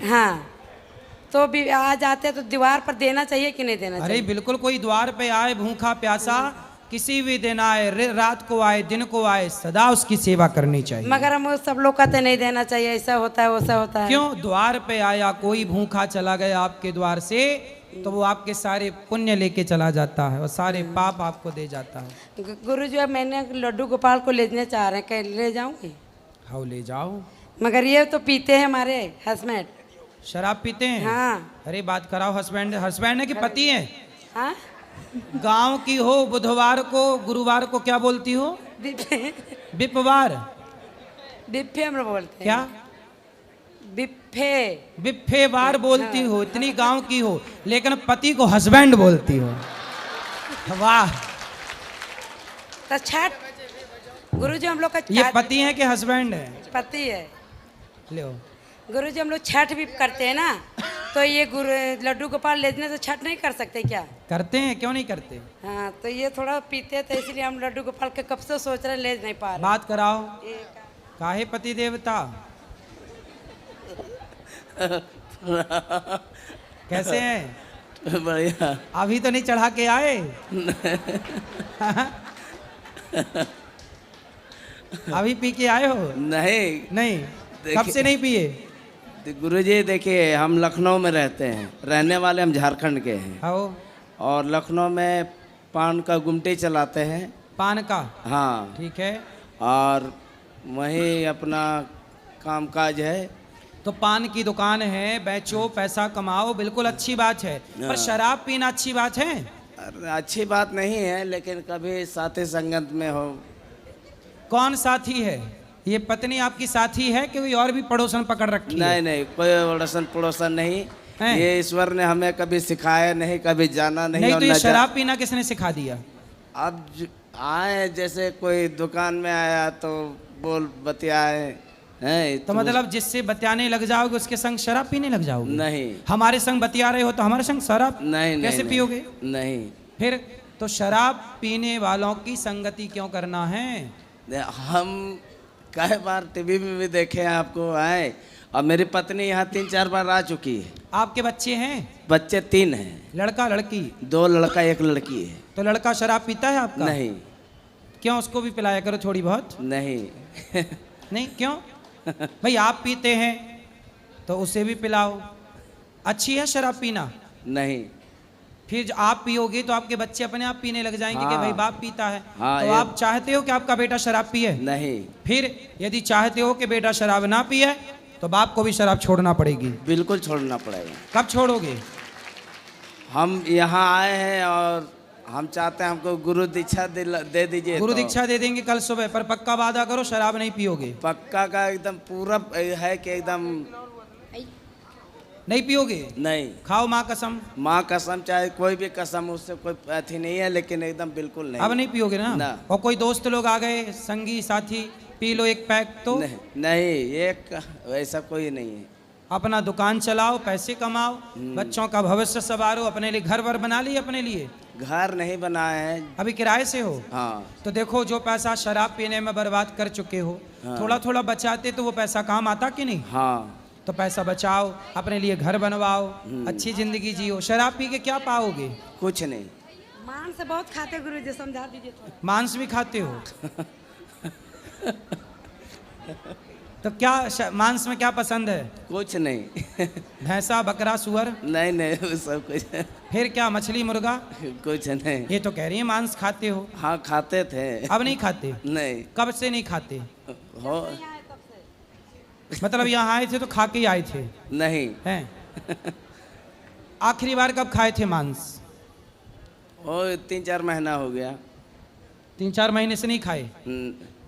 हाँ, तो भी आ जाते तो दीवार पर देना चाहिए कि नहीं देना अरे चाहिए? बिल्कुल, कोई द्वार पे आए भूखा प्यासा, किसी भी दिन आए, रात को आए, दिन को आए, सदा उसकी सेवा करनी चाहिए। मगर हम सब लोग कहते नहीं देना चाहिए, ऐसा होता है वैसा होता है। क्यों? द्वार पे आया कोई भूखा चला गया आपके द्वार से, तो वो आपके सारे पुण्य लेके चला जाता है और सारे पाप आपको दे जाता है। गुरु जी, अब मैंने लड्डू गोपाल को लेने चाह रहे हैं, क्या ले जाऊंगी? हाँ ले जाओ। मगर ये तो पीते हैं हमारे हस्बैंड। शराब पीते हैं? हाँ। अरे बात कराओ, हस्बैंड हस्बैंड है कि पति है? हाँ, गांव की हो, बुधवार को गुरुवार को क्या बोलती हो? बिप्पे। बिपवार? बिप्पे हम लोग बोलते हैं। क्या? बिप्पे। बिप्फेवार बोलती हो, इतनी गांव की हो, लेकिन पति को हस्बैंड बोलती हो। वाह। तो छठ गुरु जी हम लोग का ये पति है कि हस्बैंड है? पति है। लो। गुरु जी हम लोग छठ भी करते हैं ना, तो ये गुरु लड्डू गोपाल लेने से छठ नहीं कर सकते क्या? करते हैं, क्यों नहीं करते? हाँ, तो ये थोड़ा पीते हैं, तो इसलिए हम लड्डू गोपाल के कब से सोच रहे हैं, ले नहीं पा रहे। बात कराओ। ये काहे पति देवता? कैसे हैं? बढ़िया। अभी तो नहीं चढ़ा के आए? अभी पी के आए हो? नहीं नहीं, कब से नहीं पिए? गुरुजी देखिए, हम लखनऊ में रहते हैं, रहने वाले हम झारखंड के हैं, आओ। और लखनऊ में पान का गुमटी चलाते हैं। पान का? हाँ, ठीक है। और वही अपना कामकाज है। तो पान की दुकान है, बेचो, पैसा कमाओ, बिल्कुल अच्छी बात है, पर शराब पीना अच्छी बात है? अरे अच्छी बात नहीं है, लेकिन कभी साथी संगत में हो। कौन साथी है? ये पत्नी आपकी साथी है कि कोई और भी पड़ोसन पकड़ रखी है? नहीं नहीं, कोई पड़ोसन नहीं हैं? ये ईश्वर ने हमें कभी सिखाया नहीं, कभी जाना नहीं। नहीं और तो ये न शराब पीना किसने सिखा दिया? अब आए, जैसे कोई दुकान में आया तो बोल बतियाए हैं, तो मतलब जिससे बतियाने लग जाओगे उसके संग शराब पीने लग जाओगे? नहीं हमारे संग बतिया रहे हो तो हमारे संग शराब नहीं कैसे नहीं, पियोगे? नहीं। फिर तो शराब पीने वालों की संगति क्यों करना है? हम कई बार टीवी में भी देखे हैं, आपको आए, और मेरी पत्नी यहाँ 3-4 बार आ चुकी है। आपके बच्चे हैं? बच्चे 3 हैं। लड़का लड़की? 2 लड़का 1 लड़की है। तो लड़का शराब पीता है आपका? नहीं। क्यों? उसको भी पिलाया करो थोड़ी बहुत। नहीं। नहीं क्यों? भाई आप पीते हैं तो उसे भी पिलाओ। अच्छी है शराब पीना? नहीं। फिर जो आप पियोगे तो आपके बच्चे अपने आप पीने लग जाएंगे कि हाँ। भाई बाप पीता है। हाँ, तो आप चाहते हो कि आपका बेटा शराब पिए? नहीं। फिर यदि चाहते हो कि बेटा शराब ना पिए तो बाप को भी शराब छोड़ना पड़ेगी। बिल्कुल छोड़ना पड़ेगा। कब छोड़ोगे? हम यहाँ आए हैं और हम चाहते हैं हमको गुरु दीक्षा दे दीजिए। गुरु तो दीक्षा दे देंगे कल सुबह, पर पक्का वादा करो शराब नहीं पियोगे। पक्का का एकदम पूरा है कि एकदम नहीं पियोगे? नहीं। खाओ माँ कसम। माँ कसम, चाहे कोई भी कसम, उससे कोई अथी नहीं है, लेकिन एकदम बिल्कुल नहीं। अब नहीं पियोगे ना? ना। और कोई दोस्त लोग आ गए, संगी साथी, पी लो एक पैक तो? नहीं, नहीं, एक वैसा कोई नहीं है। अपना दुकान चलाओ, पैसे कमाओ, बच्चों का भविष्य संवारो, अपने लिए घर वर बना लिए? अपने लिए घर नहीं बनाए हैं। अभी किराए से हो? हाँ। तो देखो जो पैसा शराब पीने में बर्बाद कर चुके हो, थोड़ा थोड़ा बचाते तो वो पैसा काम आता कि नहीं? हाँ। तो पैसा बचाओ, अपने लिए घर बनवाओ, अच्छी जिंदगी जियो। शराब पी के क्या पाओगे? कुछ नहीं। मांस बहुत खाते गुरु जी, समझा दीजिए तो। मांस भी खाते हो? तो क्या मांस में क्या पसंद है? कुछ नहीं। भैंसा, बकरा, सुअर? नहीं नहीं, वो सब कुछ फिर क्या, मछली, मुर्गा? कुछ नहीं। ये तो कह रही है मांस खाते हो। हाँ, खाते थे। अब नहीं खाते? नहीं। कब से नहीं खाते? हो मतलब यहाँ आए थे तो खा के ही आए थे? नहीं। हैं? आखिरी बार कब खाए थे मांस? वो 3-4 महीना हो गया। 3-4 महीने से नहीं खाए?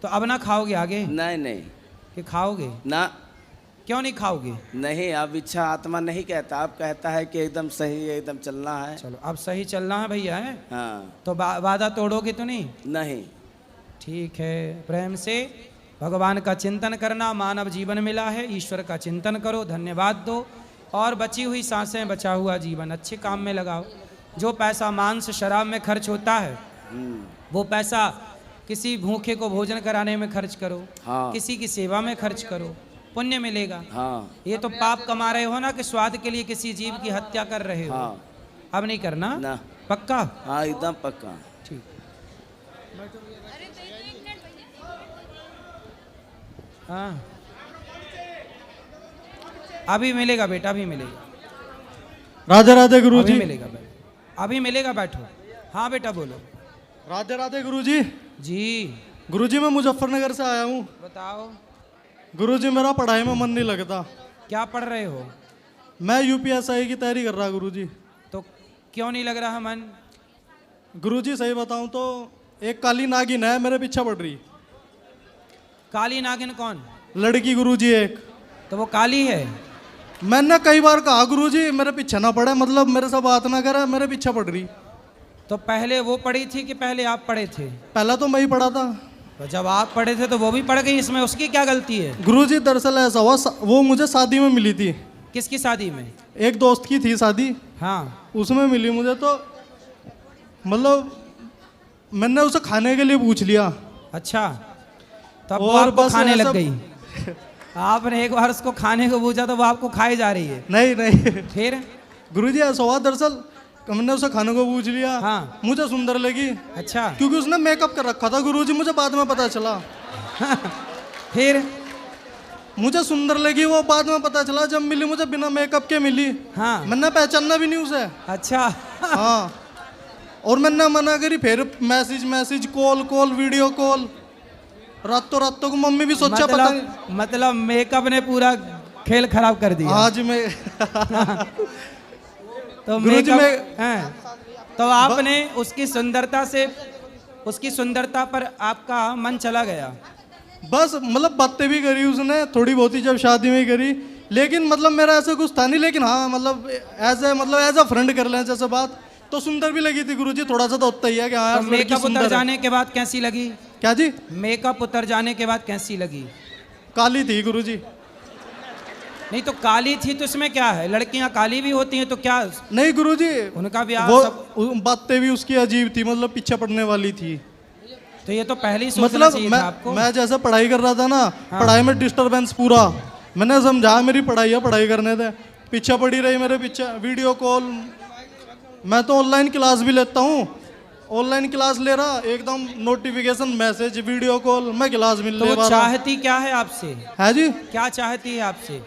तो अब ना खाओगे आगे? नहीं नहीं। कि खाओगे? ना। क्यों नहीं खाओगे? नहीं, अब इच्छा आत्मा नहीं कहता, अब कहता है कि एकदम सही, एकदम चलना है। चलो अब सही चलना है भैया, है? हाँ। तो वादा तोड़ोगे तो नहीं? नहीं। ठीक है, प्रेम से भगवान का चिंतन करना। मानव जीवन मिला है, ईश्वर का चिंतन करो, धन्यवाद दो, और बची हुई सांसें, बचा हुआ जीवन अच्छे काम में लगाओ। जो पैसा मांस शराब में खर्च होता है वो पैसा किसी भूखे को भोजन कराने में खर्च करो। हाँ। किसी की सेवा में खर्च करो। पुण्य मिलेगा। हाँ ये तो पाप कमा रहे हो ना कि स्वाद के लिए किसी जीव की हत्या कर रहे हो। हाँ अब नहीं करना ना, पक्का? हाँ एकदम पक्का। ठीक। हाँ अभी मिलेगा बेटा, अभी मिलेगा, राधे राधे गुरु अभी जी। मिलेगा, अभी मिलेगा, बैठो। हाँ बेटा बोलो। राधे राधे गुरु जी। जी गुरु जी मैं मुजफ्फरनगर से आया हूँ। बताओ गुरु जी मेरा पढ़ाई में मन नहीं लगता। क्या पढ़ रहे हो? मैं यूपीएसआई की तैयारी कर रहा गुरु जी। तो क्यों नहीं लग रहा मन? गुरु जी सही बताऊं तो एक काली नागिन है मेरे पीछे पड़ रही। काली नागिन कौन? लड़की गुरु जी एक। तो वो काली है? मैंने कई बार कहा गुरु जी मेरे पीछे ना पड़े, मतलब मेरे से बात ना करे, मेरे पीछे पड़ रही। तो पहले वो पढ़ी थी कि पहले आप पढ़े थे? पहला तो मैं ही पढ़ा था। तो जब आप पढ़े थे तो वो भी पढ़ गई, इसमें उसकी क्या गलती है? गुरु जी दरअसल ऐसा हुआ, वो मुझे शादी में मिली थी। किसकी शादी में? एक दोस्त की थी शादी, हाँ उसमें मिली मुझे। तो मतलब मैंने उसे खाने के लिए पूछ लिया। अच्छा, तब वो और आपको बस खाने ऐसा- लग गई। आपने एक बार उसको खाने को पूछा तो वो आपको खाए जा रही है। नहीं नहीं फिर? गुरु जी ऐसा हुआ, दरअसल हमने उसे खाने को पूछ लिया। हाँ। मुझे सुंदर लगी अच्छा क्योंकि उसने मेकअप कर रखा था गुरु जी, मुझे बाद में पता चला। फिर? मुझे सुंदर लगी वो, बाद में पता चला जब मिली मुझे बिना मेकअप के मिली। हाँ मैंने पहचानना भी नहीं उसे। अच्छा हाँ, और मैंने मना करी, फिर मैसेज कॉल वीडियो कॉल, रातों को मम्मी भी सोचा पता नहीं। मतलब मेकअप ने पूरा खेल खराब कर दिया। आज मैं तो गुरुजी मेकअप हैं, तो आपने उसकी सुंदरता से, उसकी सुंदरता पर आपका मन चला गया। बस मतलब बातें भी करी उसने थोड़ी बहुत ही, जब शादी में ही करी, लेकिन मतलब मेरा ऐसा कुछ था नहीं। लेकिन हाँ मतलब एज अ फ्रेंड कर लें जैसे बात, तो सुंदर भी लगी थी गुरुजी, थोड़ा सा तो होता ही है कि हाँ तो यार लड़की मेकअप सुंदर उतर है। जाने के बाद कैसी लगी? क्या जी? मेकअप उतर जाने के बाद कैसी लगी? काली थी गुरुजी। नहीं तो काली थी तो इसमें क्या है, लड़कियां काली भी होती हैं तो क्या? नहीं गुरुजी, उनका ब्याह वो सब। बातें भी उसकी अजीब थी, मतलब पीछे पड़ने वाली थी। तो ये तो पहले ही सोचना मतलब चाहिए था आपको। मैं जैसे पढ़ाई कर रहा था ना, पढ़ाई में डिस्टरबेंस पूरा। मैंने समझा मेरी पढ़ाई है, पढ़ाई करने दे, पीछे पड़ी रही मेरे पीछे, वीडियो कॉल। मैं तो ऑनलाइन क्लास भी लेता हूँ, ऑनलाइन क्लास ले रहा, एकदम नोटिफिकेशन मैसेज वीडियो कॉल, मैं क्लास मिल तो ले वो चाहती क्या है आपसे? है जी। क्या चाहती है आपसे?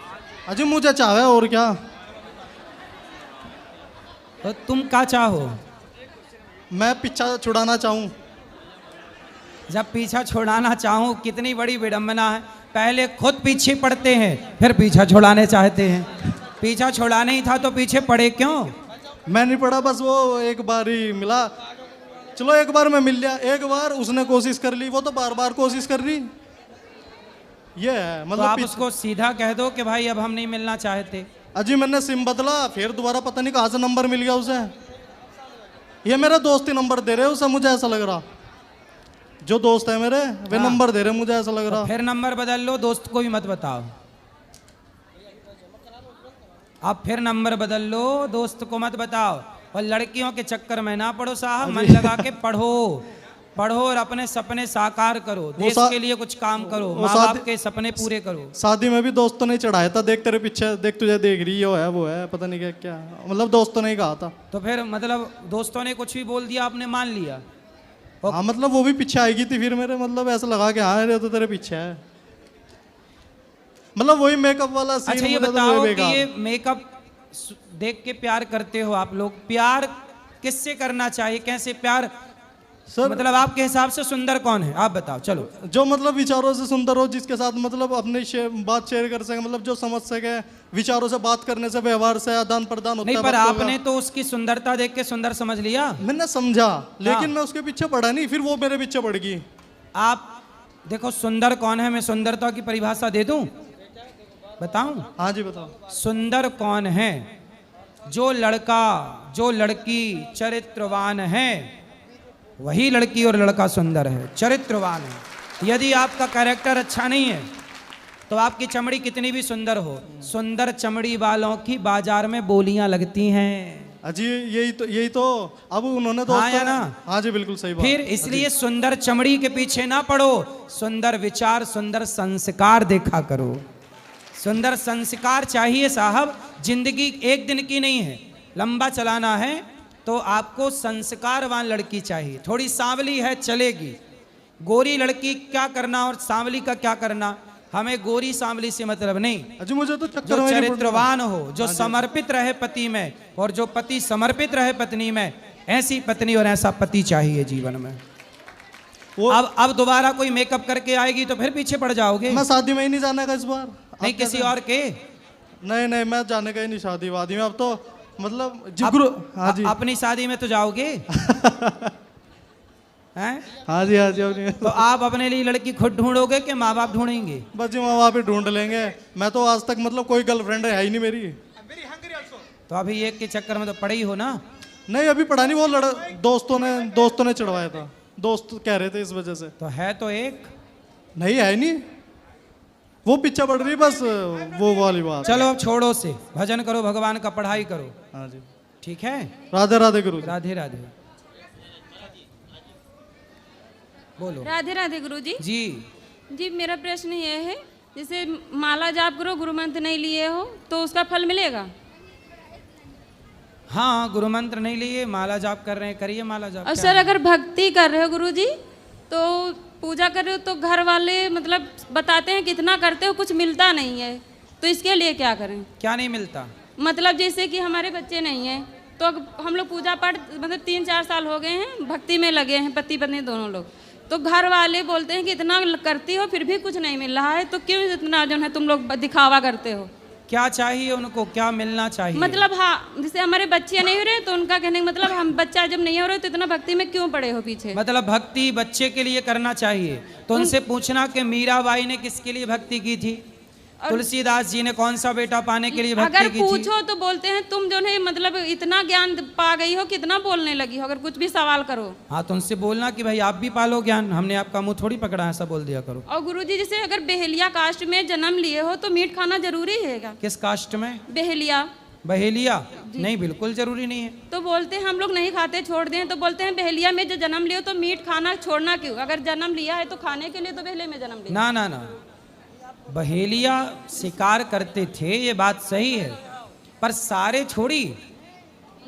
अजी मुझे चाहे और क्या। तो तुम क्या चाहो? मैं पीछा छुड़ाना चाहूँ। जब पीछा छुड़ाना चाहूँ, कितनी बड़ी विडंबना है। पहले खुद पीछे पड़ते हैं फिर पीछा छुड़ाने चाहते हैं। पीछा छुड़ाना ही था तो पीछे पड़े क्यों? मैं नहीं पढ़ा, बस वो एक बार ही मिला। चलो एक बार मैं मिल लिया, एक बार उसने कोशिश कर ली, वो तो बार बार कोशिश कर रही। ये है तो मतलब आप उसको सीधा कह दो कि भाई अब हम नहीं मिलना चाहते। अजी मैंने सिम बदला, फिर दोबारा पता नहीं कहाँ से नंबर मिल गया उसे। ये मेरा दोस्त ही नंबर दे रहे उसे, मुझे ऐसा लग रहा। जो दोस्त है मेरे वे हाँ। नंबर दे रहे, मुझे ऐसा लग रहा। फिर नंबर बदल लो, दोस्त को भी मत बताओ। आप फिर नंबर बदल लो, दोस्त को मत बताओ। और लड़कियों के चक्कर में ना पढ़ो साहब, मन लगा के पढ़ो। पढ़ो और अपने सपने साकार करो, देश के लिए कुछ काम करो, माँ बाप के सपने पूरे करो। शादी में भी दोस्त तो नहीं चढ़ाया था, देख तेरे पीछे, देख तुझे देख रही है वो है पता नहीं क्या क्या, मतलब दोस्त तो नहीं कहा था। तो फिर मतलब दोस्तों ने कुछ भी बोल दिया, आपने मान लिया? हाँ मतलब वो भी पीछे आएगी थी फिर मेरे, मतलब ऐसा लगा कि हाँ अरे तो तेरे पीछे है, मतलब वही मेकअप वाला सीन। अच्छा ये मुझे तो बताओ वही कि बेकार। ये मेकअप देख के प्यार करते हो आप लोग, प्यार किससे करना चाहिए, कैसे प्यार? सर मतलब आपके हिसाब से सुंदर कौन है, आप बताओ। चलो, जो मतलब विचारों से सुंदर हो, जिसके साथ मतलब अपनी बात शेयर कर सके, मतलब जो समझ सके, विचारों से बात करने से, व्यवहार से आदान प्रदान होता नहीं है पर बातों का। आपने तो उसकी सुंदरता देख के सुंदर समझ लिया। मैंने समझा, लेकिन हाँ। मैं उसके पीछे पड़ा नहीं, फिर वो मेरे पीछे पड़ गई। आप देखो सुंदर कौन है, मैं सुंदरता की परिभाषा दे दूं, बताऊं? हाँ जी बताओ। सुंदर कौन है? जो लड़का जो लड़की चरित्रवान है, वही लड़की और लड़का सुंदर है, चरित्रवान है। यदि आपका कैरेक्टर अच्छा नहीं है तो आपकी चमड़ी कितनी भी सुंदर हो, सुंदर चमड़ी वालों की बाजार में बोलियां लगती हैं। अजी यही तो अब उन्होंने तो हाँ या ना? हाँ जी बिल्कुल सही बात। फिर इसलिए सुंदर चमड़ी के पीछे ना पड़ो, सुंदर विचार, सुंदर संस्कार देखा करो। सुंदर संस्कार चाहिए साहब। जिंदगी एक दिन की नहीं है, लंबा चलाना है तो आपको संस्कारवान लड़की चाहिए। थोड़ी सांवली है चलेगी, गोरी लड़की क्या करना और सांवली का क्या करना, हमें गोरी सांवली से मतलब नहीं। अजी मुझे तो चक्कर जो में नहीं पड़ रहा। चरित्रवान हो, जो समर्पित रहे पति में, और जो पति समर्पित रहे पत्नी में, ऐसी पत्नी और ऐसा पति चाहिए जीवन में। वो अब दोबारा कोई मेकअप करके आएगी तो फिर पीछे पड़ जाओगे। मैं शादी में ही नहीं जाने का इस बार। नहीं किसी और के। नहीं नहीं, मैं जाने का ही नहीं शादी वादी में। अब तो मतलब जिगरू। हाँ जी, अपनी शादी में तो जाओगे हैं? हाँ जी, हाँ जी, अपनी तो आप अपने लिए लड़की खुद ढूंढोगे कि माँ बाप ढूंढेंगे? बस जी माँ बाप ही ढूंढ लेंगे। मैं तो आज तक मतलब कोई गर्लफ्रेंड है ही नहीं मेरी। तो अभी एक के चक्कर में तो पड़े ही हो ना। नहीं अभी पढ़ा नहीं, वो दोस्तों ने चढ़वाया था, दोस्त कह रहे थे इस वजह से। तो है तो एक। नहीं है नहीं, वो पीछे पड़ रही बस, वो वाली बात। चलो अब छोड़ो से, भजन करो भगवान का, पढ़ाई करो। हाँ जी, ठीक है, राधे राधे गुरु जी। राधे राधे। बोलो। राधे राधे गुरुजी। जी जी मेरा प्रश्न ये है, जैसे माला जाप करो, गुरु मंत्र नहीं लिए हो तो उसका फल मिलेगा? हाँ, गुरु मंत्र नहीं लिए, माला जाप कर रहे हैं, करिए माला जाप। और क्या सर है? अगर भक्ति कर रहे हो गुरुजी, तो पूजा कर रहे हो तो घर वाले मतलब बताते हैं कितना करते हो, कुछ मिलता नहीं है, तो इसके लिए क्या करें? क्या नहीं मिलता? मतलब जैसे कि हमारे बच्चे नहीं हैं, तो हम लोग पूजा पाठ मतलब 3-4 साल हो गए हैं, भक्ति में लगे हैं, पति पत्नी दोनों लोग, तो घर वाले बोलते हैं कि इतना करती हो फिर भी कुछ नहीं मिल रहा है, तो क्यों इतना जो है तुम लोग दिखावा करते हो? क्या चाहिए उनको, क्या मिलना चाहिए? मतलब हाँ, जैसे हमारे बच्चे नहीं हो रहे तो उनका कहने का मतलब हम बच्चा जब नहीं हो रहे तो इतना भक्ति में क्यों पड़े हो पीछे? मतलब भक्ति बच्चे के लिए करना चाहिए, तो उनसे पूछना कि मीराबाई ने किसके लिए भक्ति की थी, तुलसीदास जी ने कौन सा बेटा पाने के लिए भक्ति अगर की थी? पूछो तो बोलते हैं तुम जो है मतलब इतना ज्ञान पा गई हो, कितना बोलने लगी हो, अगर कुछ भी सवाल करो। हाँ, तो उनसे बोलना कि भाई आप भी पालो ज्ञान, हमने आपका मुंह थोड़ी पकड़ा, ऐसा बोल दिया करो। और गुरुजी जैसे अगर बहेलिया कास्ट में जन्म लिए हो तो मीट खाना जरूरी है क्या? किस कास्ट में? बहेलिया। बहेलिया? नहीं, बिल्कुल जरूरी नहीं है। तो बोलते हैं हम लोग नहीं खाते, छोड़ दें, तो बोलते हैं बहेलिया में जो जन्म लियो तो मीट खाना छोड़ना क्यों? अगर जन्म लिया है तो खाने के लिए, तो बहेले में जन्म लिया। ना ना ना, बहेलिया शिकार करते थे, ये बात सही है, पर सारे छोड़ी।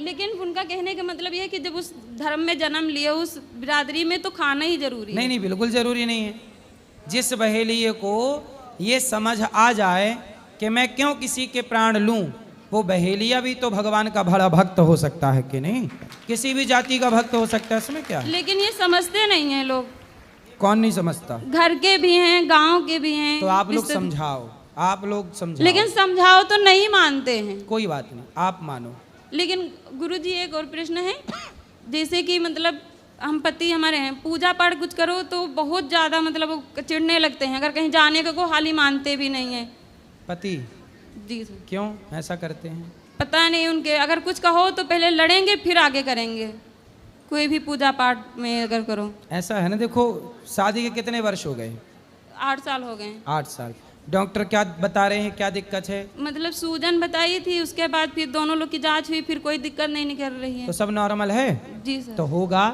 लेकिन उनका कहने का मतलब ये है कि जब उस धर्म में जन्म लिए, उस बिरादरी में, तो खाना ही जरूरी है। नहीं नहीं, बिल्कुल जरूरी नहीं है। जिस बहेलिये को ये समझ आ जाए कि मैं क्यों किसी के प्राण लूं, वो बहेलिया भी तो भगवान का बड़ा भक्त हो सकता है कि नहीं? किसी भी जाति का भक्त हो सकता है, इसमें क्या है? लेकिन ये समझते नहीं हैं लोग। कौन नहीं समझता? घर के भी हैं, गांव के भी हैं। तो आप लोग इससे- समझाओ, आप लोग समझाओ। लेकिन समझाओ तो नहीं मानते हैं। कोई बात नहीं, आप मानो। लेकिन गुरुजी एक और प्रश्न है, जैसे कि मतलब हम पति हमारे हैं, पूजा पाठ कुछ करो तो बहुत ज़्यादा मतलब वो चिढ़ने लगते हैं, अगर कहीं जाने को हाल ही मानते भी नहीं है। पति जी सर। क्यों ऐसा करते हैं? पता नहीं, उनके अगर कुछ कहो तो पहले लड़ेंगे फिर आगे करेंगे, कोई भी पूजा पाठ में अगर करो। ऐसा है ना, देखो शादी के कितने वर्ष हो गए? 8 साल हो गए। 8 साल। डॉक्टर क्या बता रहे हैं, क्या दिक्कत है? मतलब सूजन बताई थी, उसके बाद फिर दोनों लोग की जांच हुई, फिर कोई दिक्कत नहीं निकल रही है। तो सब नॉर्मल है? जी सर। तो होगा।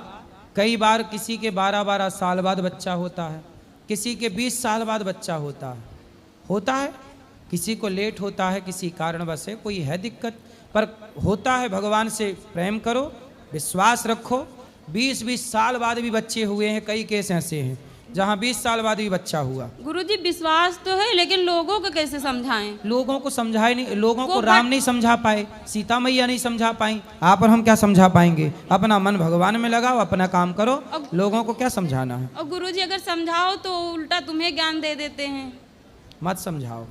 कई बार किसी के 12-12 साल बाद बच्चा होता है, किसी के 20 साल बाद बच्चा होता है, किसी को लेट होता है, किसी कारणवश है, कोई है दिक्कत, पर होता है। भगवान से प्रेम करो, विश्वास रखो। 20-20 साल बाद भी बच्चे हुए हैं, कई केस ऐसे हैं जहाँ 20 साल बाद भी बच्चा हुआ। गुरुजी विश्वास तो है, लेकिन लोगों को कैसे समझाएं? लोगों को समझाए नहीं, लोगों वो को राम नहीं समझा पाए, सीता मैया नहीं समझा पाई, आप और हम क्या समझा पाएंगे? अपना मन भगवान में लगाओ, अपना काम करो, लोगों को क्या समझाना है? और गुरुजी अगर समझाओ तो उल्टा तुम्हें ज्ञान दे देते हैं। मत समझाओ,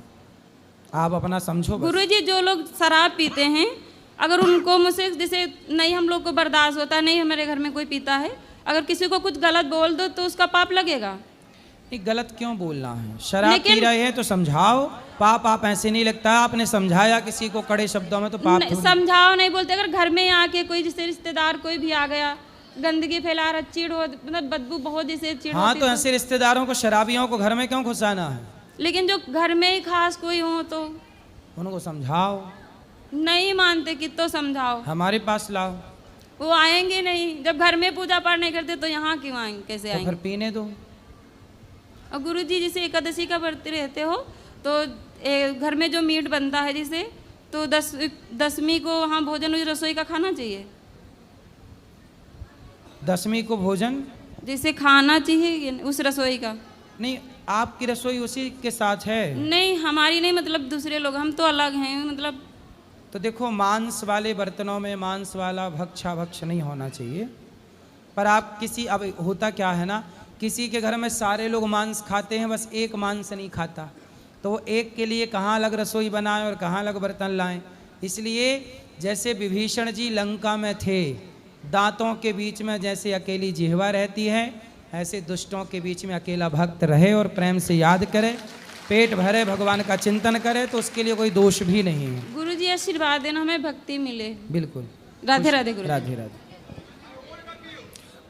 आप अपना समझो बस। गुरुजी जो लोग शराब पीते हैं, अगर उनको मुझसे जैसे नहीं हम लोग को बर्दाश्त होता, नहीं हमारे घर में कोई पीता है, अगर किसी को कुछ गलत बोल दो तो उसका पाप लगेगा? नहीं, गलत क्यों बोलना है? शराब पी रहे हैं तो समझाओ, पाप आप ऐसे नहीं लगता। आपने समझाया किसी को कड़े शब्दों में तो पाप थोड़ी। समझाओ नहीं बोलते, अगर घर में आके कोई जैसे रिश्तेदार कोई भी आ गया, गंदगी फैला रहा, चिड़ हो, मतलब बदबू बहुत जैसे चिड़ हाँ, होती तो ऐसे रिश्तेदारों को, शराबियों को घर में क्यों घुसाना है? लेकिन जो घर में ही खास कोई हो तो उनको समझाओ। नहीं मानते, कितो समझाओ, हमारे पास लाओ, वो आएंगे नहीं। जब घर में पूजा पाठ नहीं करते तो यहाँ क्यों आएंगे, कैसे तो फिर आएंगे? पीने दो। और गुरुजी जैसे एकादशी का व्रत रहते हो तो घर में जो मीट बनता है जिसे, तो 10वीं को वहाँ भोजन उस रसोई का खाना चाहिए, 10वीं को भोजन जिसे खाना चाहिए उस रसोई का। नहीं, आपकी रसोई उसी के साथ है? नहीं, हमारी नहीं, मतलब दूसरे लोग, हम तो अलग हैं मतलब। तो देखो, मांस वाले बर्तनों में मांस वाला भक्ष नहीं होना चाहिए। पर आप किसी, अब होता क्या है ना, किसी के घर में सारे लोग मांस खाते हैं, बस एक मांस नहीं खाता, तो वो एक के लिए कहाँ अलग रसोई बनाएं और कहाँ अलग बर्तन लाएं। इसलिए जैसे विभीषण जी लंका में थे, दांतों के बीच में जैसे अकेली जिह्वा रहती है, ऐसे दुष्टों के बीच में अकेला भक्त रहे और प्रेम से याद करे, पेट भरे, भगवान का चिंतन करे, तो उसके लिए कोई दोष भी नहीं है। गुरु जी आशीर्वाद देना, हमें भक्ति मिले। बिल्कुल। राधे राधे गुरु। राधे राधे।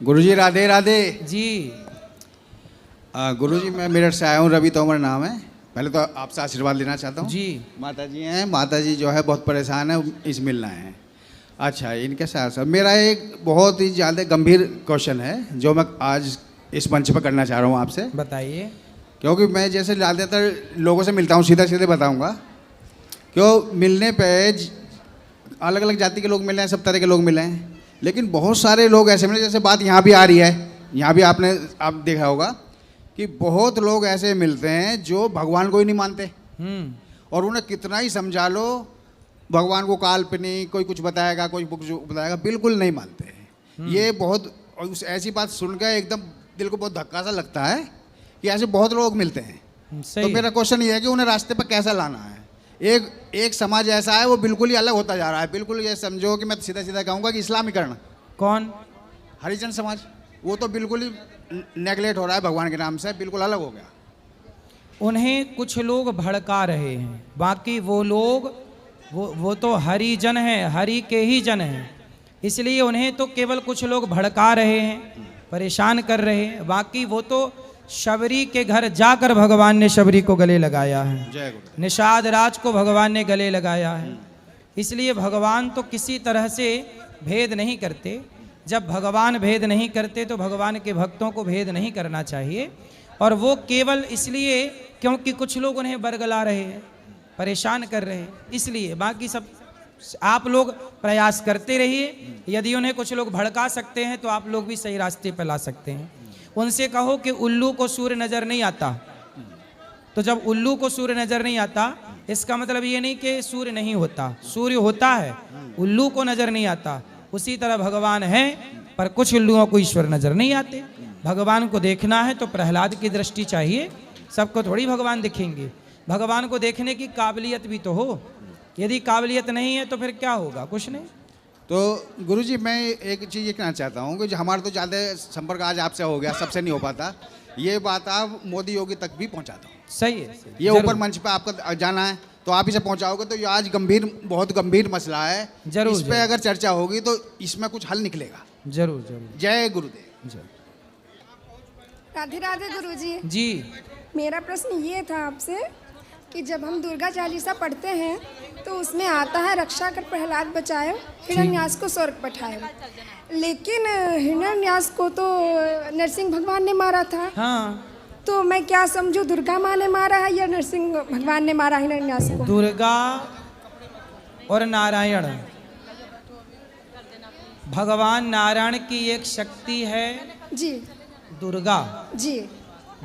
गुरुजी राधे राधे जी। गुरुजी, मैं मेरठ से आया हूँ, रवि तोमर नाम है। पहले तो आपसे आशीर्वाद लेना चाहता हूँ जी। माता जी हैं, माता जी जो है बहुत परेशान है, इस मिलना है। अच्छा, इनके साथ साथ मेरा एक बहुत ही ज़्यादा गंभीर क्वेश्चन है जो मैं आज इस मंच पर करना चाह रहा हूँ आपसे। बताइए। क्योंकि मैं जैसे ज़्यादातर लोगों से मिलता हूँ, सीधा सीधे बताऊँगा, क्यों मिलने पे अलग अलग जाति के लोग मिले हैं, सब तरह के लोग मिले हैं, लेकिन बहुत सारे लोग ऐसे मिले, जैसे बात यहाँ भी आ रही है, यहाँ भी आप देखा होगा कि बहुत लोग ऐसे मिलते हैं जो भगवान को ही नहीं मानते, और उन्हें कितना ही समझा लो भगवान को काल्पनिक, कोई कुछ बताएगा, कोई कुछ बताएगा, बिल्कुल नहीं मानते। ये बहुत, ऐसी बात सुनकर एकदम दिल को बहुत धक्का सा लगता है कि ऐसे बहुत लोग मिलते हैं। तो मेरा क्वेश्चन ये है कि उन्हें रास्ते पर कैसा लाना है। एक समाज ऐसा है वो बिल्कुल ही अलग होता जा रहा है, बिल्कुल ये समझो कि मैं सीधा सीधा कहूँगा कि इस्लामीकरण। कौन? हरिजन समाज, वो तो बिल्कुल ही नेगलेक्ट हो रहा है भगवान के नाम से, बिल्कुल अलग हो गया। उन्हें कुछ लोग भड़का रहे हैं, बाकी वो लोग वो तो हरिजन हैं, हरि के ही जन हैं, इसलिए उन्हें तो केवल कुछ लोग भड़का रहे हैं, परेशान कर रहे हैं, बाकी वो तो शबरी के घर जाकर भगवान ने शबरी को गले लगाया है, जय गुरु। निषाद राज को भगवान ने गले लगाया है। इसलिए भगवान तो किसी तरह से भेद नहीं करते। जब भगवान भेद नहीं करते तो भगवान के भक्तों को भेद नहीं करना चाहिए। और वो केवल इसलिए क्योंकि कुछ लोग उन्हें बरगला रहे हैं, परेशान कर रहे हैं, इसलिए। बाकी सब आप लोग प्रयास करते रहिए। यदि उन्हें कुछ लोग भड़का सकते हैं तो आप लोग भी सही रास्ते पर ला सकते हैं। उनसे कहो कि उल्लू को सूर्य नज़र नहीं आता, तो जब उल्लू को सूर्य नज़र नहीं आता, इसका मतलब ये नहीं कि सूर्य नहीं होता, सूर्य होता है, उल्लू को नज़र नहीं आता। उसी तरह भगवान है, पर कुछ उल्लुओं को ईश्वर नज़र नहीं आते। भगवान को देखना है तो प्रहलाद की दृष्टि चाहिए, सबको थोड़ी भगवान दिखेंगे। भगवान को देखने की काबिलियत भी तो हो, यदि काबिलियत नहीं है तो फिर क्या होगा? कुछ नहीं। तो गुरुजी, मैं एक चीज़ ये कहना चाहता हूँ कि हमारा तो ज़्यादा संपर्क आज आपसे हो गया, सबसे नहीं हो पाता, ये बात आप मोदी योगी तक भी पहुँचाता हूँ। सही है। ये ऊपर मंच पे आपका जाना है तो आप इसे पहुँचाओगे, तो ये आज बहुत गंभीर मसला है। जरूर, इस पे अगर चर्चा होगी तो इसमें कुछ हल निकलेगा। जरूर जरूर। जय गुरुदेव। राधे राधे गुरुजी। जी। मेरा प्रश्न ये था आपसे कि जब हम दुर्गा चालीसा पढ़ते हैं तो उसमें आता है रक्षा कर प्रहलाद बचाए, हिरण्यास को स्वर्ग पठाए, लेकिन हिरण्यास को तो नरसिंह भगवान ने मारा था। हाँ, तो मैं क्या समझूं, दुर्गा माँ ने मारा है या नरसिंह भगवान ने मारा हिरण्यास को? दुर्गा और नारायण, भगवान नारायण की एक शक्ति है जी। दुर्गा। जी।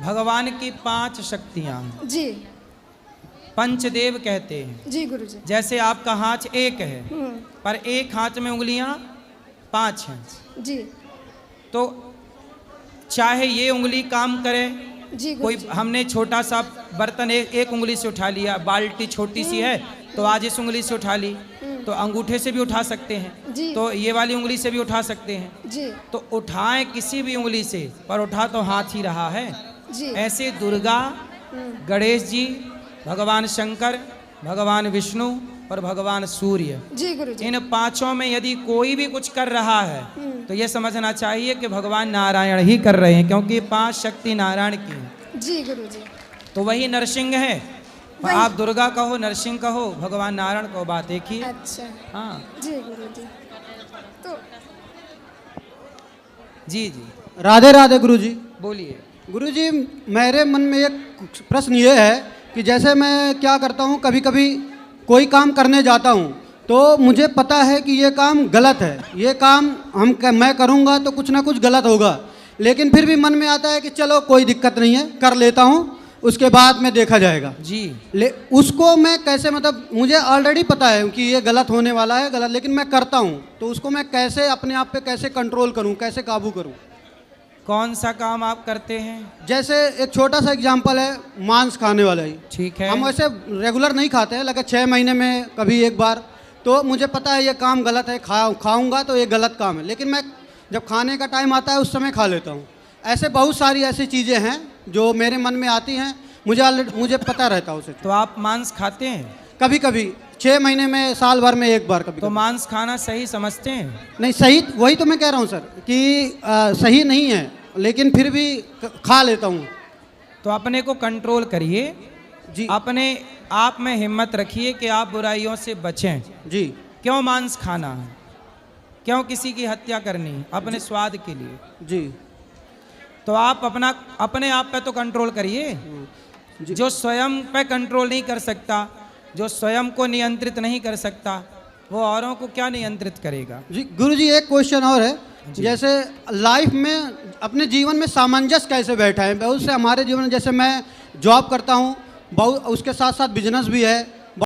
भगवान की 5 शक्तियाँ जी। पंचदेव कहते हैं। जी गुरुजी। जैसे आपका हाथ एक है, पर एक हाथ में उंगलियां 5 हैं। जी। तो चाहे ये उंगली काम करे, जी कोई हमने छोटा सा बर्तन एक उंगली से उठा लिया, बाल्टी छोटी सी है तो आज इस उंगली से उठा ली, तो अंगूठे से भी उठा सकते हैं, जी। तो ये वाली उंगली से भी उठा सकते हैं। जी। तो उठाएं किसी भी उंगली से, पर उठा तो हाथ ही रहा है। जी। ऐसे दुर्गा, गणेश जी, भगवान शंकर, भगवान विष्णु और भगवान सूर्य, जी गुरुजी। इन 5 में यदि कोई भी कुछ कर रहा है तो ये समझना चाहिए कि भगवान नारायण ही कर रहे हैं, क्योंकि 5 शक्ति नारायण की हैं। जी गुरुजी। तो वही नरसिंह है। आप दुर्गा कहो, नरसिंह कहो, भगवान नारायण कहो, बात एक ही है। अच्छा। हाँ जी गुरुजी। तो जी जी। राधे राधे गुरुजी। बोलिए। गुरुजी, मेरे मन में एक प्रश्न ये है कि जैसे मैं क्या करता हूँ, कभी कभी कोई काम करने जाता हूँ तो मुझे पता है कि ये काम गलत है, ये काम मैं करूँगा तो कुछ ना कुछ गलत होगा, लेकिन फिर भी मन में आता है कि चलो कोई दिक्कत नहीं है, कर लेता हूँ, उसके बाद में देखा जाएगा जी। उसको मैं कैसे, मतलब मुझे ऑलरेडी पता है कि ये गलत होने वाला है, गलत, लेकिन मैं करता हूँ, तो उसको मैं कैसे अपने आप पे कैसे कंट्रोल करूँ, कैसे काबू करूँ? कौन सा काम आप करते हैं? जैसे एक छोटा सा एग्जांपल है, मांस खाने वाला ही। ठीक है। हम वैसे रेगुलर नहीं खाते हैं, लगे 6 महीने में कभी एक बार, तो मुझे पता है ये काम गलत है, खाऊंगा तो ये गलत काम है, लेकिन मैं जब खाने का टाइम आता है उस समय खा लेता हूँ। ऐसे बहुत सारी ऐसी चीज़ें हैं जो मेरे मन में आती हैं, मुझे पता रहता है उसे। तो आप मांस खाते हैं? कभी कभी 6 महीने में, साल भर में एक बार कभी। तो मांस खाना सही समझते हैं? नहीं, सही वही तो मैं कह रहा हूँ सर कि सही नहीं है, लेकिन फिर भी खा लेता हूँ। तो अपने को कंट्रोल करिए जी। अपने आप में हिम्मत रखिए कि आप बुराइयों से बचें जी। क्यों मांस खाना है, क्यों किसी की हत्या करनी है अपने स्वाद के लिए? जी। तो आप अपने आप पे तो कंट्रोल करिए। जो स्वयं पे कंट्रोल नहीं कर सकता, जो स्वयं को नियंत्रित नहीं कर सकता, वो औरों को क्या नियंत्रित करेगा? जी गुरुजी, एक क्वेश्चन और है, जैसे लाइफ में अपने जीवन में सामंजस्य कैसे बैठा है? बहुत से हमारे जीवन में, जैसे मैं जॉब करता हूँ, बहुत उसके साथ साथ बिजनेस भी है,